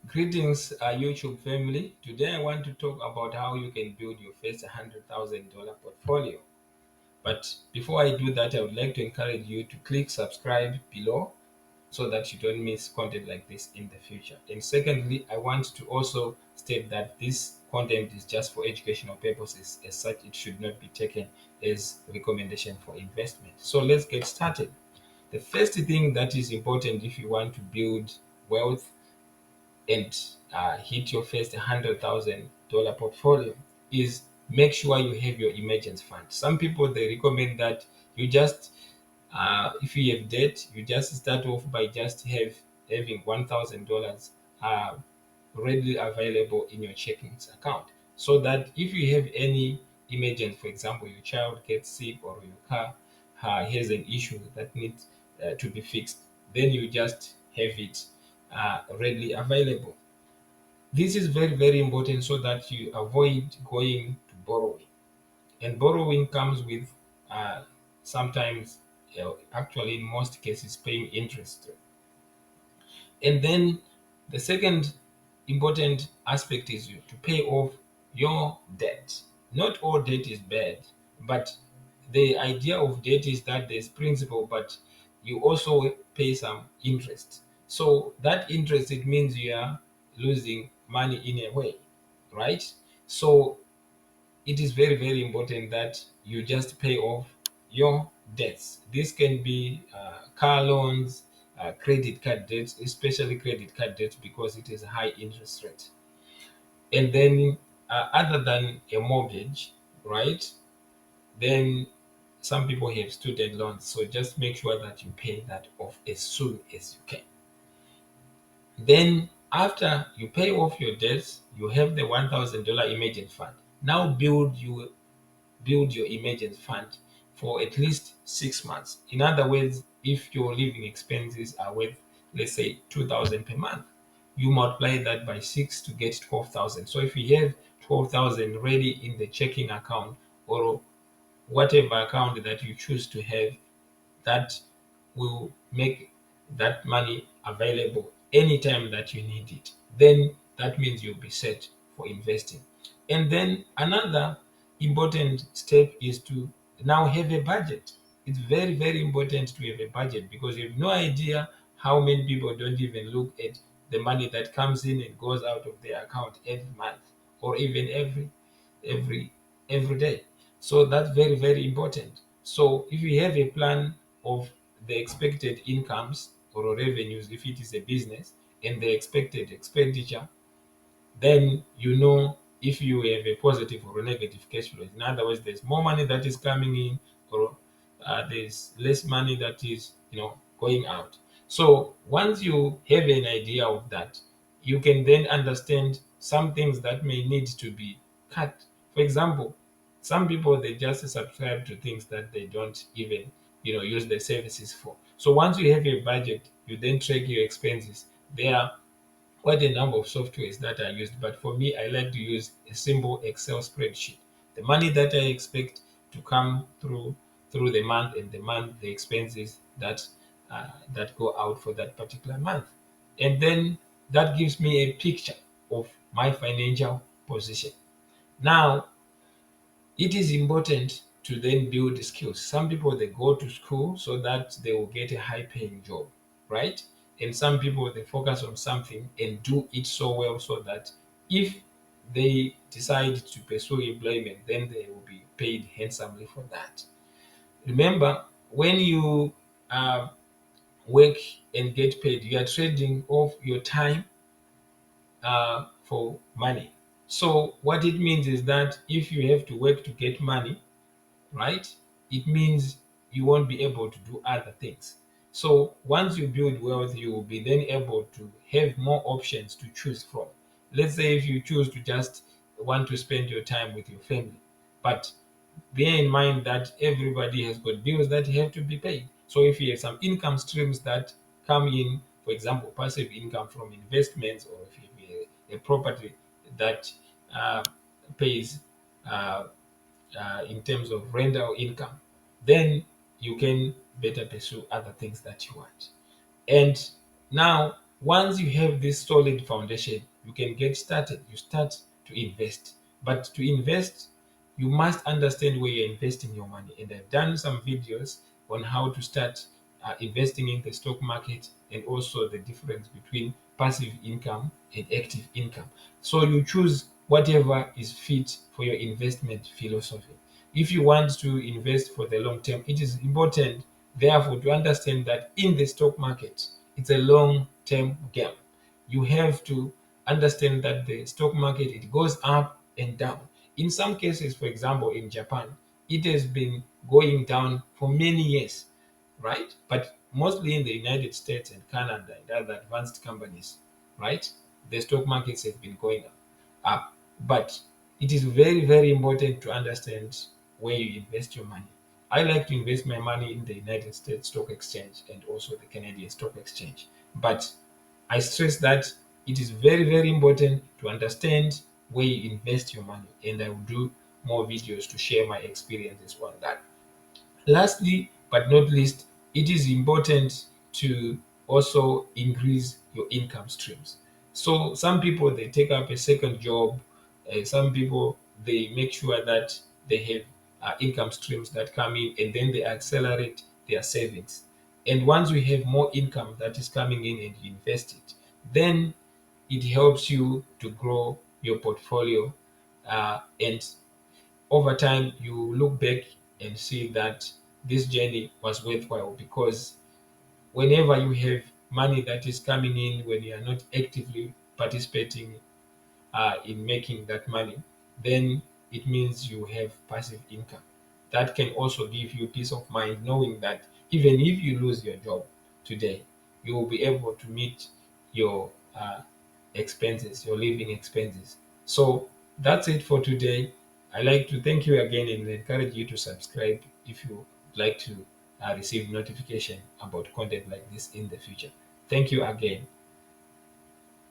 Greetings, YouTube family. Today I want to talk about how you can build your first $100,000 portfolio. But before I do that, I would like to encourage you to click subscribe below so that you don't miss content like this in the future. And secondly, I want to also state that this content is just for educational purposes. As such, it should not be taken as recommendation for investment. So let's get started. The first thing that is important if you want to build wealth and hit your first $100,000 portfolio is make sure you have your emergency fund. Some people they recommend that you just if you have debt, you just start off by just having $1,000 readily available in your checking account, so that if you have any emergency, for example, your child gets sick or your car has an issue that needs to be fixed, then you just have it readily available. This is very, very important so that you avoid going to borrowing. And borrowing comes with sometimes, actually, in most cases, paying interest. And then the second important aspect is you to pay off your debt. Not all debt is bad, but the idea of debt is that there's principal, but you also pay some interest. So that interest, it means you are losing money in a way, right? So it is very, very important that you just pay off your debts. This can be car loans, credit card debts, especially credit card debts because it is a high interest rate. And then, other than a mortgage, right? Then some people have student loans, so just make sure that you pay that off as soon as you can. Then, after you pay off your debts, you have the $1,000 emergency fund. Now build your emergency fund for at least 6 months. In other words, if your living expenses are worth, let's say, 2,000 per month, you multiply that by 6 to get 12,000. So if you have 12,000 ready in the checking account or whatever account that you choose to have, that will make that money available anytime that you need it. Then that means you'll be set for investing. And then another important step is to now have a budget. It's very, very important to have a budget because you have no idea how many people don't even look at the money that comes in and goes out of their account every month or even every every day. So that's very, very important. So if you have a plan of the expected incomes or revenues, if it is a business, and the expected expenditure, then you know if you have a positive or a negative cash flow. In other words, there's more money that is coming in, or there's less money that is going out. So once you have an idea of that, you can then understand some things that may need to be cut. For example, some people they just subscribe to things that they don't even use the services for. So once you have a budget, you then track your expenses. There are quite a number of softwares that are used, but for me, I like to use a simple Excel spreadsheet. The money that I expect to come through the month, and the expenses that go out for that particular month, and then that gives me a picture of my financial position. Now, it is important to then build skills. Some people they go to school so that they will get a high paying job, right? And some people they focus on something and do it so well so that if they decide to pursue employment, then they will be paid handsomely for that. Remember, when you uh, work and get paid, you are trading off your time for money. So what it means is that if you have to work to get money, right? It means you won't be able to do other things. So once you build wealth, you will be then able to have more options to choose from. Let's say if you choose to just want to spend your time with your family, but bear in mind that everybody has got bills that have to be paid. So if you have some income streams that come in, for example, passive income from investments, or if you have a property that uh, pays uh, in terms of rental income, then you can better pursue other things that you want. And now Once you have this solid foundation, you can get started. You start to invest. But to invest, you must understand where you're investing your money. And I've done some videos on how to start investing in the stock market, and also the difference between passive income and active income. So you choose whatever is fit for your investment philosophy. If you want to invest for the long term, it is important, therefore, to understand that in the stock market, it's a long term game. You have to understand that the stock market, it goes up and down. In some cases, for example, in Japan, it has been going down for many years, right? But mostly in the United States and Canada and other advanced companies, right? The stock markets have been going up. But it is very, very important to understand where you invest your money. I like to invest my money in the United States Stock Exchange and also the Canadian Stock Exchange. But I stress that it is very, very important to understand where you invest your money, and I will do more videos to share my experiences on that. Lastly, but not least, it is important to also increase your income streams. So some people, they take up a second job. Some people, they make sure that they have income streams that come in, and then they accelerate their savings. And once you have more income that is coming in and you invest it, then it helps you to grow your portfolio, and over time you look back and see that this journey was worthwhile, because whenever you have money that is coming in when you are not actively participating in making that money, then it means you have passive income. That can also give you peace of mind, knowing that even if you lose your job today, you will be able to meet your expenses, your living expenses. So that's it for today. I like to thank you again and encourage you to subscribe if you like to receive notification about content like this in the future. Thank you again.